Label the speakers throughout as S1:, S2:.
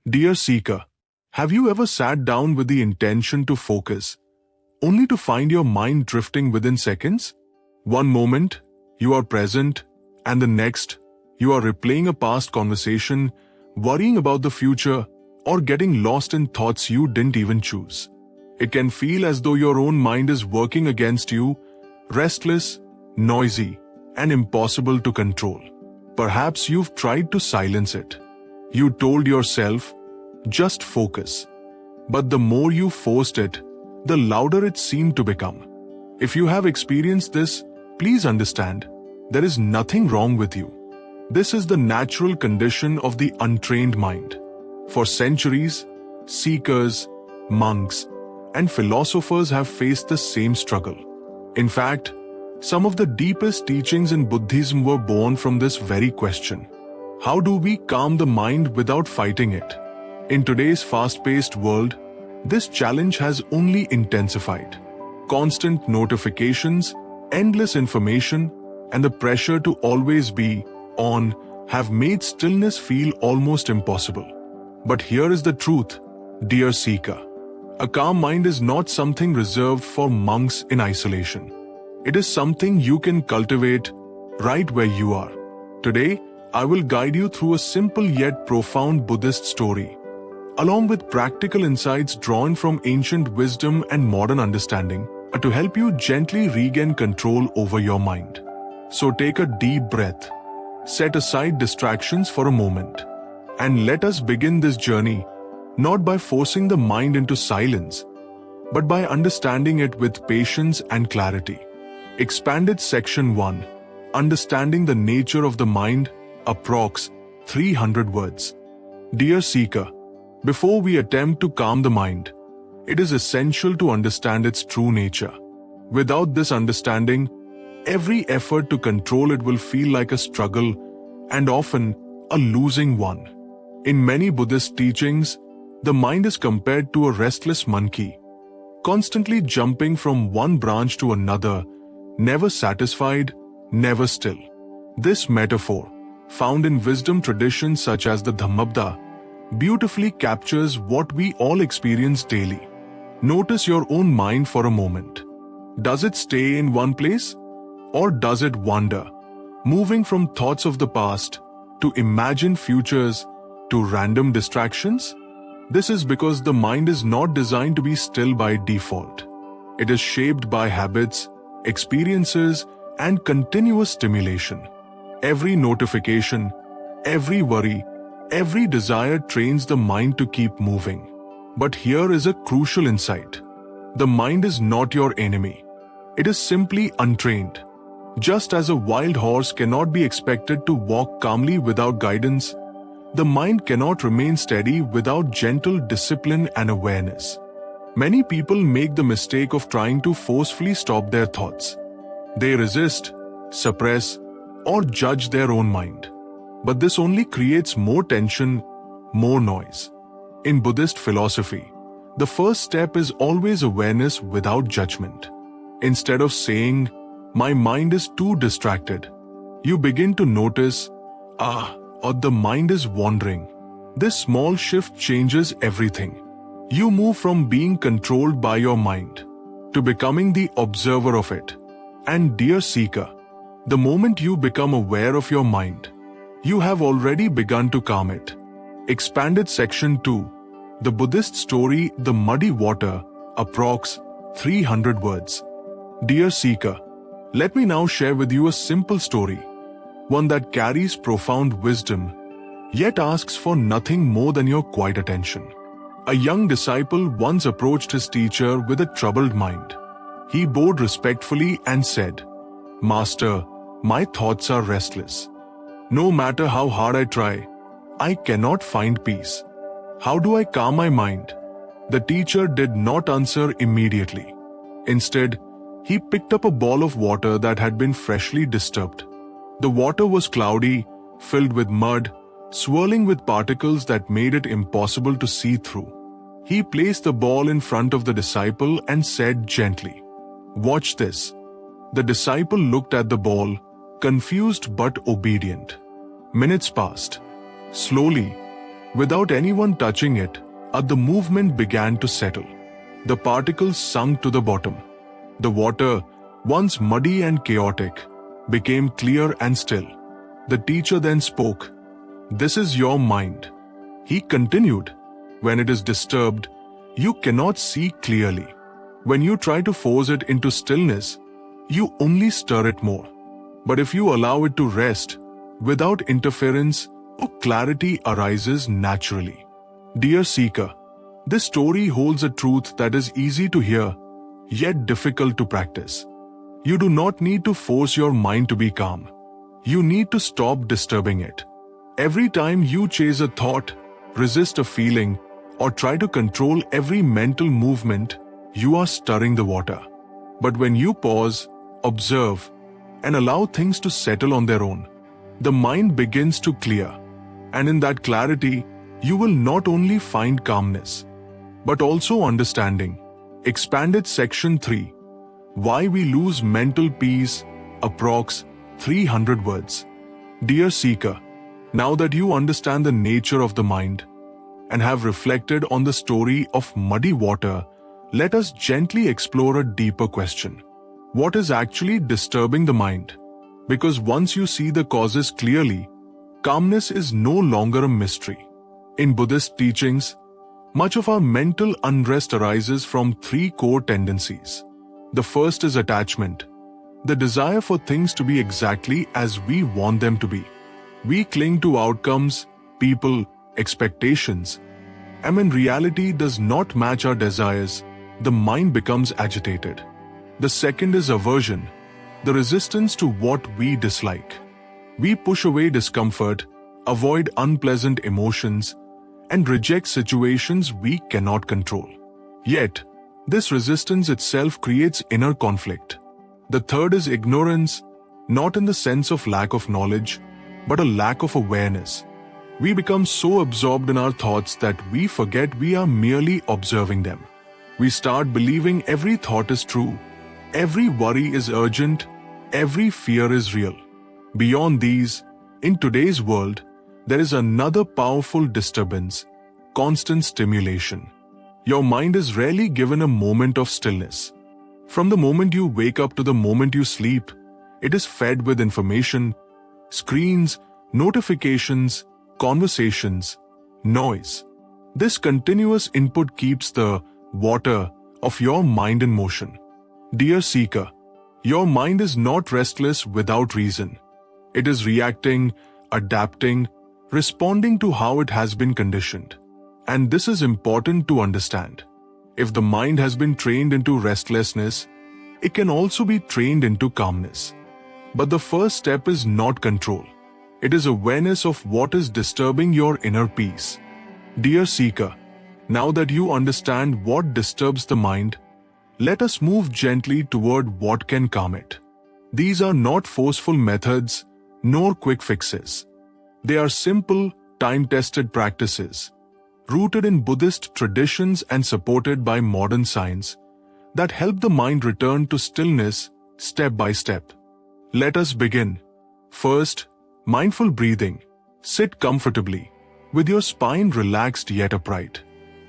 S1: Dear seeker, have you ever sat down with the intention to focus, only to find your mind drifting within seconds? One moment, you are present, and the next, you are replaying a past conversation, worrying about the future, or getting lost in thoughts you didn't even choose. It can feel as though your own mind is working against you, restless, noisy, and impossible to control. Perhaps you've tried to silence it. You told yourself, just focus. But the more you forced it, the louder it seemed to become. If you have experienced this, please understand, there is nothing wrong with you. This is the natural condition of the untrained mind. For centuries, seekers, monks, and philosophers have faced the same struggle. In fact, some of the deepest teachings in Buddhism were born from this very question. How do we calm the mind without fighting it? In today's fast-paced world, this challenge has only intensified. Constant notifications, endless information, and the pressure to always be on have made stillness feel almost impossible. But here is the truth, dear seeker. A calm mind is not something reserved for monks in isolation. It is something you can cultivate right where you are. Today, I will guide you through a simple yet profound Buddhist story, along with practical insights drawn from ancient wisdom and modern understanding, to help you gently regain control over your mind. So take a deep breath, set aside distractions for a moment, and let us begin this journey, not by forcing the mind into silence, but by understanding it with patience and clarity. Expanded Section 1. Understanding the nature of the mind, approx. 300 words. Dear seeker, before we attempt to calm the mind, it is essential to understand its true nature. Without this understanding, every effort to control it will feel like a struggle and often a losing one. In many Buddhist teachings, the mind is compared to a restless monkey, constantly jumping from one branch to another, never satisfied, never still. This metaphor, found in wisdom traditions such as the Dhammapda, beautifully captures what we all experience daily. Notice your own mind for a moment. Does it stay in one place? Or does it wander, moving from thoughts of the past to imagined futures to random distractions? This is because the mind is not designed to be still by default. It is shaped by habits, experiences, and continuous stimulation. Every notification, every worry, every desire trains the mind to keep moving. But here is a crucial insight. The mind is not your enemy. It is simply untrained. Just as a wild horse cannot be expected to walk calmly without guidance, the mind cannot remain steady without gentle discipline and awareness. Many people make the mistake of trying to forcefully stop their thoughts. They resist, suppress, or judge their own mind. But this only creates more tension, more noise. In Buddhist philosophy, the first step is always awareness without judgment. Instead of saying, "My mind is too distracted," you begin to notice, or the mind is wandering. This small shift changes everything. You move from being controlled by your mind to becoming the observer of it. And dear seeker, the moment you become aware of your mind, you have already begun to calm it. Expanded Section 2. The Buddhist story, The Muddy Water, approx. 300 words. Dear seeker, let me now share with you a simple story, one that carries profound wisdom, yet asks for nothing more than your quiet attention. A young disciple once approached his teacher with a troubled mind. He bowed respectfully and said, "Master, my thoughts are restless. No matter how hard I try, I cannot find peace. How do I calm my mind?" The teacher did not answer immediately. Instead, he picked up a ball of water that had been freshly disturbed. The water was cloudy, filled with mud, swirling with particles that made it impossible to see through. He placed the ball in front of the disciple and said gently, "Watch this." The disciple looked at the ball, confused but obedient. Minutes passed. Slowly, Without anyone touching it, the movement began to settle. The particles sunk to the bottom. The water, once muddy and chaotic, became clear and still. The teacher then spoke. "This is your mind." He continued. "When it is disturbed, you cannot see clearly. When you try to force it into stillness, you only stir it more. But if you allow it to rest, without interference, clarity arises naturally." Dear seeker, this story holds a truth that is easy to hear, yet difficult to practice. You do not need to force your mind to be calm. You need to stop disturbing it. Every time you chase a thought, resist a feeling, or try to control every mental movement, you are stirring the water. But when you pause, observe, and allow things to settle on their own, the mind begins to clear. And in that clarity, you will not only find calmness, but also understanding. Expanded Section 3. Why we lose mental peace, approx. 300 words. Dear seeker, now that you understand the nature of the mind and have reflected on the story of muddy water, let us gently explore a deeper question. What is actually disturbing the mind? Because once you see the causes clearly, calmness is no longer a mystery. In Buddhist teachings, much of our mental unrest arises from three core tendencies. The first is attachment, the desire for things to be exactly as we want them to be. We cling to outcomes, people, expectations, and when reality does not match our desires, the mind becomes agitated. The second is aversion, the resistance to what we dislike. We push away discomfort, avoid unpleasant emotions, and reject situations we cannot control. Yet, this resistance itself creates inner conflict. The third is ignorance, not in the sense of lack of knowledge, but a lack of awareness. We become so absorbed in our thoughts that we forget we are merely observing them. We start believing every thought is true, every worry is urgent, every fear is real. Beyond these, in today's world, there is another powerful disturbance: constant stimulation. Your mind is rarely given a moment of stillness. From the moment you wake up to the moment you sleep, it is fed with information, screens, notifications, conversations, noise. This continuous input keeps the water of your mind in motion. Dear seeker, your mind is not restless without reason. It is reacting, adapting, responding to how it has been conditioned. And this is important to understand. If the mind has been trained into restlessness, it can also be trained into calmness. But the first step is not control. It is awareness of what is disturbing your inner peace. Dear seeker, now that you understand what disturbs the mind, let us move gently toward what can calm it. These are not forceful methods, nor quick fixes. They are simple, time-tested practices, rooted in Buddhist traditions and supported by modern science, that help the mind return to stillness step by step. Let us begin. First, mindful breathing. Sit comfortably, with your spine relaxed yet upright.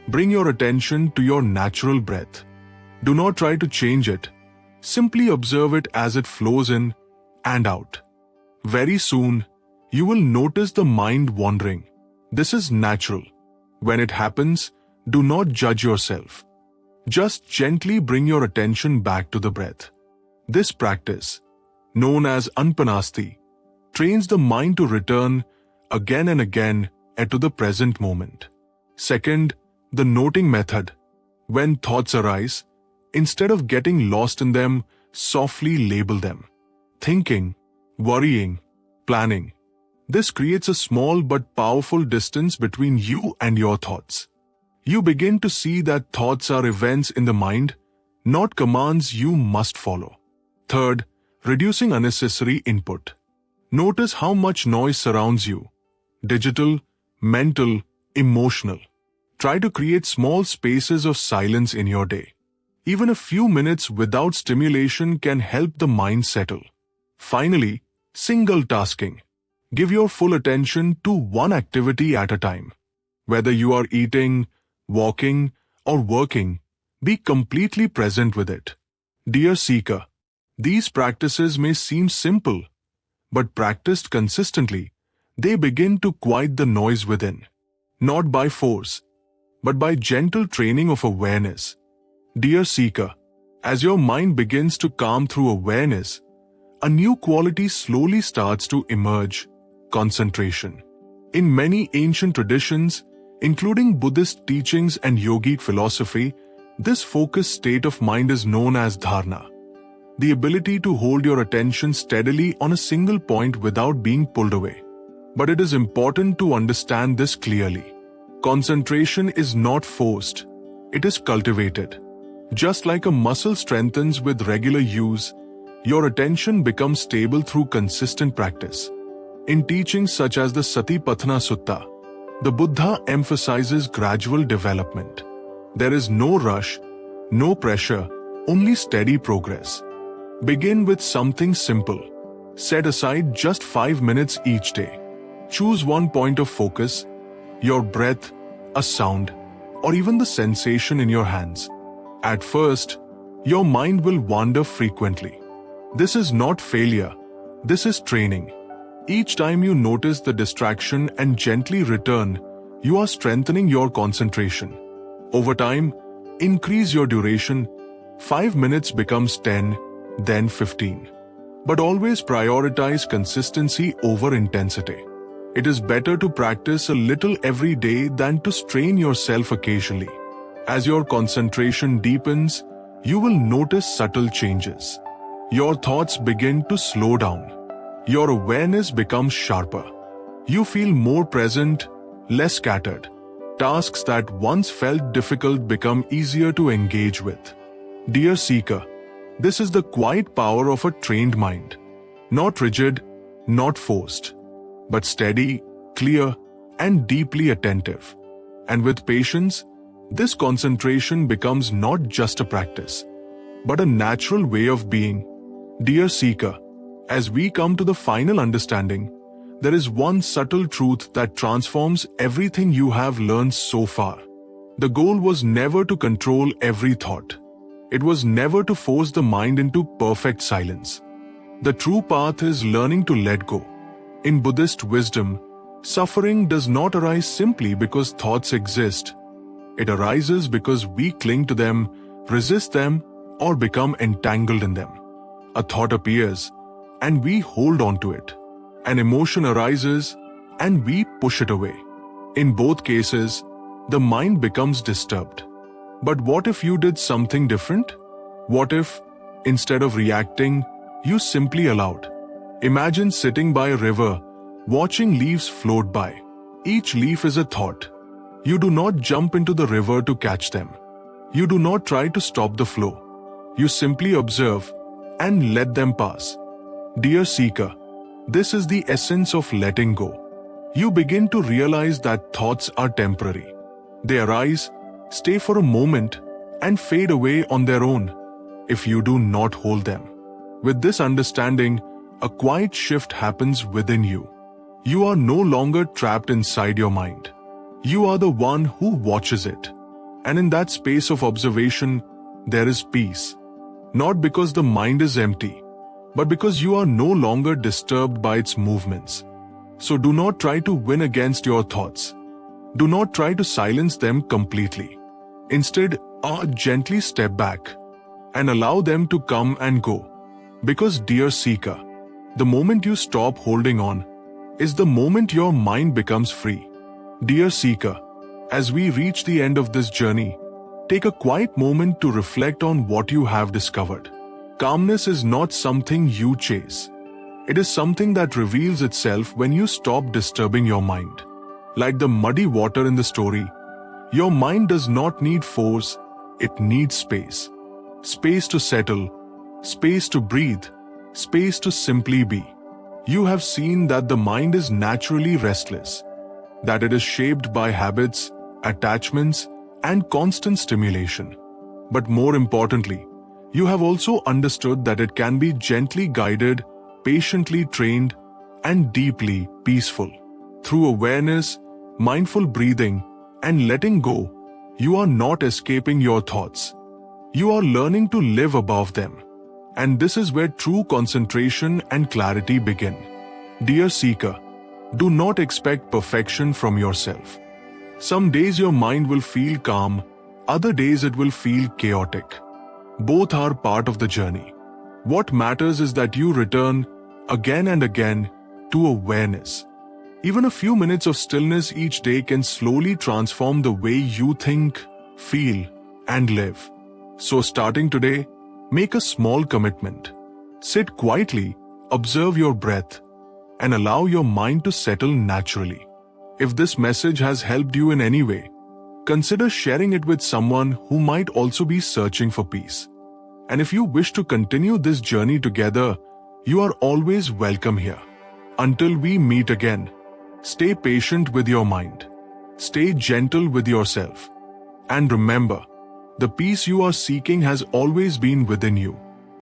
S1: Bring your attention to your natural breath. Do not try to change it. Simply observe it as it flows in and out. Very soon, you will notice the mind wandering. This is natural. When it happens, do not judge yourself. Just gently bring your attention back to the breath. This practice, known as anpanasti, trains the mind to return again and again to the present moment. Second, the noting method. When thoughts arise, instead of getting lost in them, softly label them. Thinking, worrying, planning. This creates a small but powerful distance between you and your thoughts. You begin to see that thoughts are events in the mind, not commands you must follow. Third, reducing unnecessary input. Notice how much noise surrounds you. Digital, mental, emotional. Try to create small spaces of silence in your day. Even a few minutes without stimulation can help the mind settle. Finally, single tasking. Give your full attention to one activity at a time. Whether you are eating, walking, or working, be completely present with it. Dear seeker, these practices may seem simple, but practiced consistently, they begin to quiet the noise within. Not by force, but by gentle training of awareness. Dear seeker, as your mind begins to calm through awareness, a new quality slowly starts to emerge: concentration. In many ancient traditions, including Buddhist teachings and yogic philosophy, this focused state of mind is known as dharana, the ability to hold your attention steadily on a single point without being pulled away. But it is important to understand this clearly. Concentration is not forced, it is cultivated. Just like a muscle strengthens with regular use, your attention becomes stable through consistent practice. In teachings such as the Satipatthana Sutta, the Buddha emphasizes gradual development. There is no rush, no pressure, only steady progress. Begin with something simple. Set aside just 5 minutes each day. Choose one point of focus: your breath, a sound, or even the sensation in your hands. At first, your mind will wander frequently. This is not failure, this is training. Each time you notice the distraction and gently return, you are strengthening your concentration. Over time, increase your duration. 5 minutes becomes 10, then 15. But always prioritize consistency over intensity. It is better to practice a little every day than to strain yourself occasionally. As your concentration deepens, you will notice subtle changes. Your thoughts begin to slow down. Your awareness becomes sharper. You feel more present, less scattered. Tasks that once felt difficult become easier to engage with. Dear seeker, this is the quiet power of a trained mind. Not rigid, not forced, but steady, clear, and deeply attentive. And with patience, this concentration becomes not just a practice, but a natural way of being. Dear seeker, as we come to the final understanding, there is one subtle truth that transforms everything you have learned so far. The goal was never to control every thought. It was never to force the mind into perfect silence. The true path is learning to let go. In Buddhist wisdom, suffering does not arise simply because thoughts exist. It arises because we cling to them, resist them, or become entangled in them. A thought appears, and we hold on to it. An emotion arises, and we push it away. In both cases, the mind becomes disturbed. But what if you did something different? What if, instead of reacting, you simply allowed? Imagine sitting by a river, watching leaves float by. Each leaf is a thought. You do not jump into the river to catch them. You do not try to stop the flow. You simply observe and let them pass. Dear seeker, this is the essence of letting go. You begin to realize that thoughts are temporary. They arise, stay for a moment, and fade away on their own if you do not hold them. With this understanding, a quiet shift happens within you. You are no longer trapped inside your mind. You are the one who watches it. And in that space of observation, there is peace. Not because the mind is empty, but because you are no longer disturbed by its movements. So do not try to win against your thoughts. Do not try to silence them completely. Instead, gently step back and allow them to come and go. Because, dear seeker, the moment you stop holding on is the moment your mind becomes free. Dear seeker, as we reach the end of this journey, take a quiet moment to reflect on what you have discovered. Calmness is not something you chase. It is something that reveals itself when you stop disturbing your mind. Like the muddy water in the story, your mind does not need force, it needs space. Space to settle, space to breathe, space to simply be. You have seen that the mind is naturally restless, that it is shaped by habits, attachments, and constant stimulation. But more importantly, you have also understood that it can be gently guided, patiently trained, and deeply peaceful. Through awareness, mindful breathing, and letting go, you are not escaping your thoughts. You are learning to live above them. And this is where true concentration and clarity begin. Dear seeker, do not expect perfection from yourself. Some days your mind will feel calm, other days it will feel chaotic. Both are part of the journey. What matters is that you return again and again to awareness. Even a few minutes of stillness each day can slowly transform the way you think, feel, and live. So starting today, make a small commitment. Sit quietly, observe your breath, and allow your mind to settle naturally. If this message has helped you in any way, consider sharing it with someone who might also be searching for peace. And if you wish to continue this journey together, you are always welcome here. Until we meet again, stay patient with your mind. Stay gentle with yourself. And remember, the peace you are seeking has always been within you.